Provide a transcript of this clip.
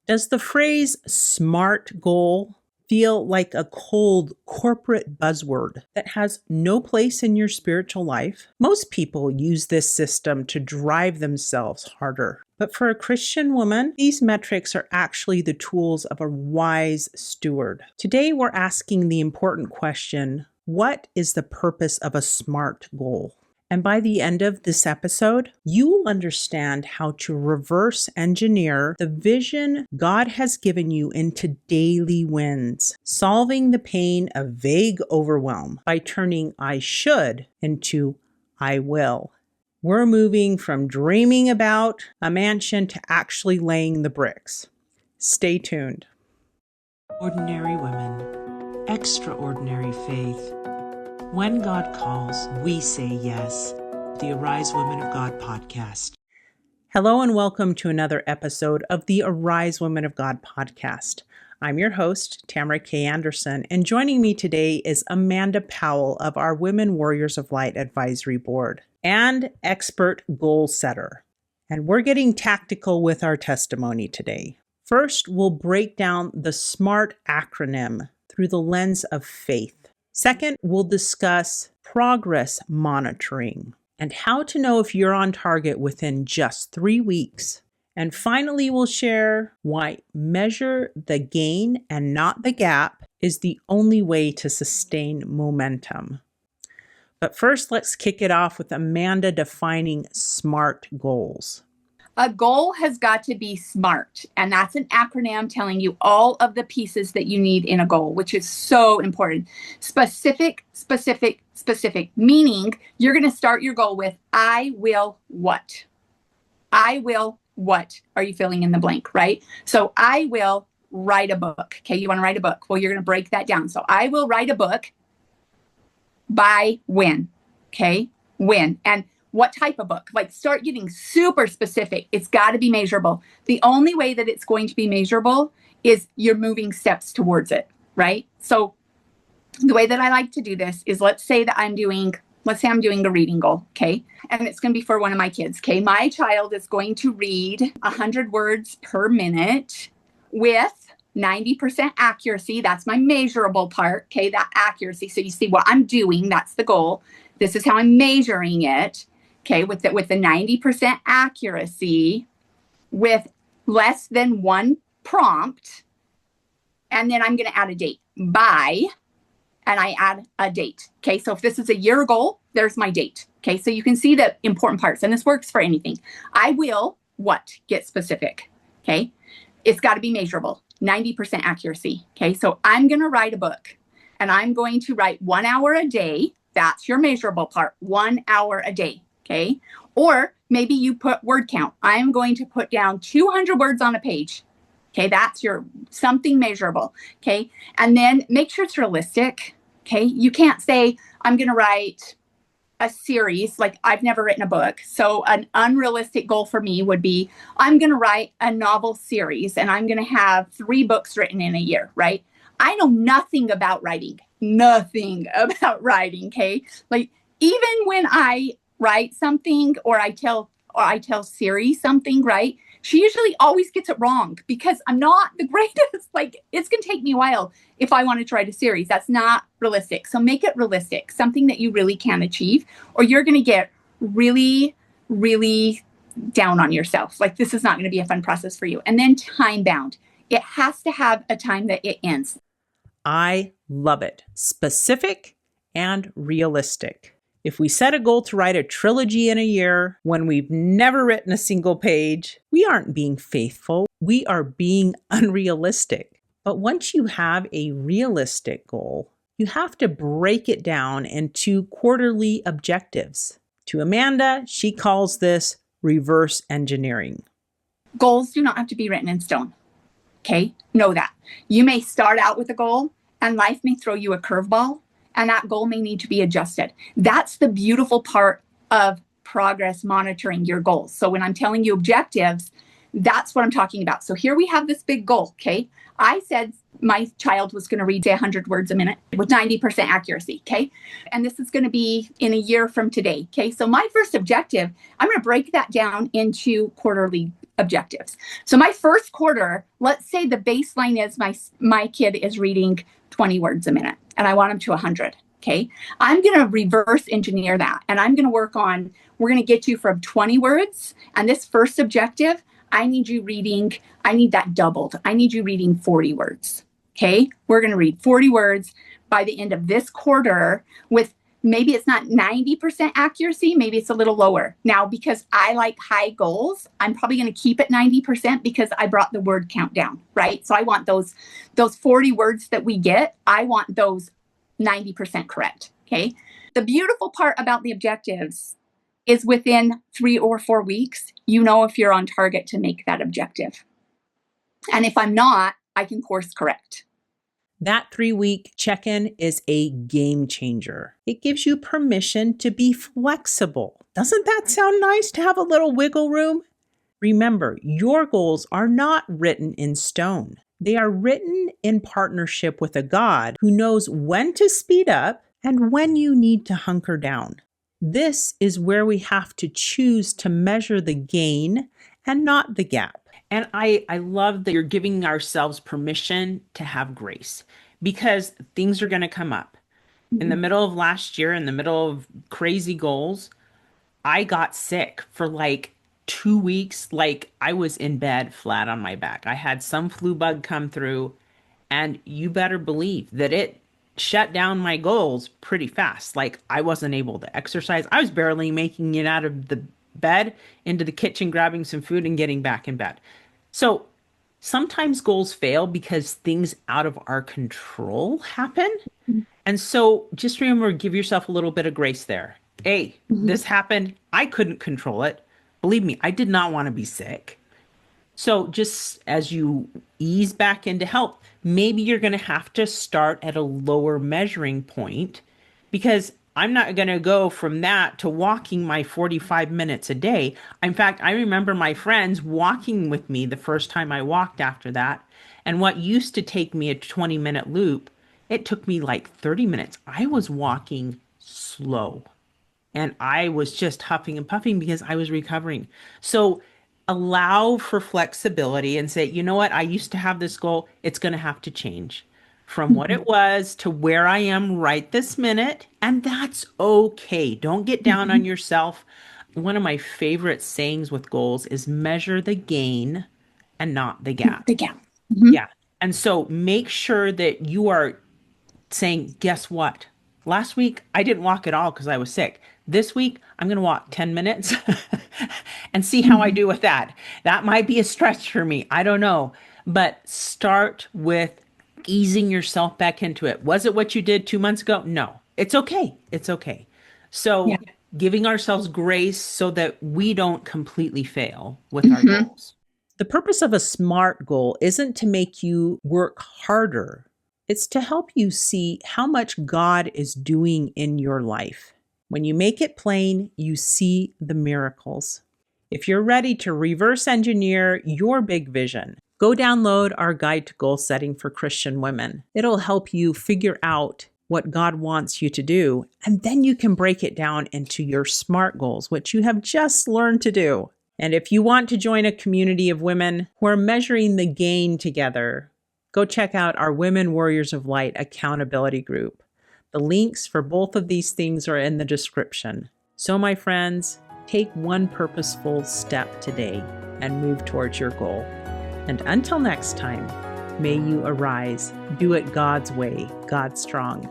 Does the phrase SMART goal feel like a cold corporate buzzword that has no place in your spiritual life? Most people use this system to drive themselves harder. But for a Christian woman, these metrics are actually the tools of a wise steward. Today, we're asking the important question, what is the purpose of a SMART goal? And by the end of this episode, you will understand how to reverse engineer the vision God has given you into daily wins, solving the pain of vague overwhelm by turning I should into I will. We're moving from dreaming about a mansion to actually laying the bricks. Stay tuned. Ordinary women, extraordinary faith. When God calls, we say yes. The Arise Women of God podcast. Hello and welcome to another episode of the Arise Women of God podcast. I'm your host, Tamara K. Anderson, and joining me today is Amanda Powell of our Women Warriors of Light Advisory Board and expert goal setter. And we're getting tactical with our testimony today. First, we'll break down the SMART acronym through the lens of faith. Second, we'll discuss progress monitoring and how to know if you're on target within just 3 weeks. And finally, we'll share why measure the gain and not the gap is the only way to sustain momentum. But first, let's kick it off with Amanda defining SMART goals. A goal has got to be SMART, and that's an acronym telling you all of the pieces that you need in a goal, which is so important. Specific, specific, specific, meaning you're going to start your goal with, I will what? I will what? Are you filling in the blank, right? So I will write a book. Okay, you want to write a book. Well, you're going to break that down. So I will write a book by when? Okay, when? And what type of book? Like start getting super specific. It's got to be measurable. The only way that it's going to be measurable is you're moving steps towards it, right? So the way that I like to do this is let's say I'm doing a reading goal, okay? And it's going to be for one of my kids, okay? My child is going to read 100 words per minute with 90% accuracy. That's my measurable part, okay? That accuracy. So you see what I'm doing. That's the goal. This is how I'm measuring it. Okay, with the 90% accuracy, with less than one prompt, and then I'm going to add a date by, and I add a date. Okay, so if this is a year goal, there's my date. Okay, so you can see the important parts, and this works for anything. I will what? Get specific. Okay, it's got to be measurable, 90% accuracy. Okay, so I'm going to write a book, and I'm going to write 1 hour a day. That's your measurable part, 1 hour a day. Okay. Or maybe you put word count. I'm going to put down 200 words on a page. Okay. That's your something measurable. Okay. And then make sure it's realistic. Okay. You can't say, I'm going to write a series. Like I've never written a book. So an unrealistic goal for me would be, I'm going to write a novel series and I'm going to have 3 books written in a year. Right. I know nothing about writing. Okay. Like even when I write something or I tell Siri something, right? She usually always gets it wrong because I'm not the greatest. Like it's going to take me a while if I wanted to write a series. That's not realistic. So make it realistic, something that you really can achieve, or you're going to get really, really down on yourself. Like this is not going to be a fun process for you. And then time bound. It has to have a time that it ends. I love it. Specific and realistic. If we set a goal to write a trilogy in a year when we've never written a single page, we aren't being faithful. We are being unrealistic. But once you have a realistic goal, you have to break it down into quarterly objectives. To Amanda, she calls this reverse engineering. Goals do not have to be written in stone. Okay? Know that. You may start out with a goal and life may throw you a curveball. And that goal may need to be adjusted. That's the beautiful part of progress monitoring your goals. So when I'm telling you objectives, that's what I'm talking about. So here we have this big goal, okay? I said my child was going to read 100 words a minute with 90% accuracy, okay? And this is going to be in a year from today, okay? So my first objective, I'm going to break that down into quarterly objectives. So my first quarter, let's say the baseline is my kid is reading 20 words a minute and I want him to 100. Okay. I'm going to reverse engineer that. And I'm going to work on, we're going to get you from 20 words. And this first objective, I need that doubled. I need you reading 40 words. Okay. We're going to read 40 words by the end of this quarter with maybe it's not 90% accuracy. Maybe it's a little lower. Now, because I like high goals, I'm probably going to keep it 90% because I brought the word count down, right? So I want those 40 words that we get, I want those 90% correct. Okay. The beautiful part about the objectives is within 3 or 4 weeks, you know if you're on target to make that objective. And if I'm not, I can course correct. That 3-week check-in is a game changer. It gives you permission to be flexible. Doesn't that sound nice to have a little wiggle room? Remember, your goals are not written in stone. They are written in partnership with a God who knows when to speed up and when you need to hunker down. This is where we have to choose to measure the gain and not the gap. And I love that you're giving ourselves permission to have grace because things are going to come up. In the middle of last year, in the middle of crazy goals, I got sick for like 2 weeks. Like I was in bed flat on my back. I had some flu bug come through, and you better believe that it shut down my goals pretty fast. Like I wasn't able to exercise. I was barely making it out of the bed into the kitchen, grabbing some food and getting back in bed. So sometimes goals fail because things out of our control happen. And so just remember, give yourself a little bit of grace there. Hey, this happened. I couldn't control it. Believe me, I did not want to be sick. So just as you ease back into health, maybe you're going to have to start at a lower measuring point because I'm not going to go from that to walking my 45 minutes a day. In fact, I remember my friends walking with me the first time I walked after that. And what used to take me a 20-minute loop, it took me like 30 minutes. I was walking slow and I was just huffing and puffing because I was recovering. So allow for flexibility and say, you know what? I used to have this goal. It's going to have to change from what it was to where I am right this minute. And that's okay. Don't get down on yourself. One of my favorite sayings with goals is measure the gain and not the gap. The gap. Yeah. And so make sure that you are saying, guess what? Last week, I didn't walk at all because I was sick. This week, I'm going to walk 10 minutes and see how I do with that. That might be a stretch for me. I don't know. But start with easing yourself back into it. Was it what you did 2 months ago? No, it's okay. It's okay. So giving ourselves grace so that we don't completely fail with our goals. The purpose of a SMART goal isn't to make you work harder. It's to help you see how much God is doing in your life. When you make it plain, you see the miracles. If you're ready to reverse engineer your big vision, go download our guide to goal setting for Christian women. It'll help you figure out what God wants you to do, and then you can break it down into your SMART goals, which you have just learned to do. And if you want to join a community of women who are measuring the gain together, go check out our Women Warriors of Light accountability group. The links for both of these things are in the description. So my friends, take one purposeful step today and move towards your goal. And until next time, may you arise, do it God's way, God strong.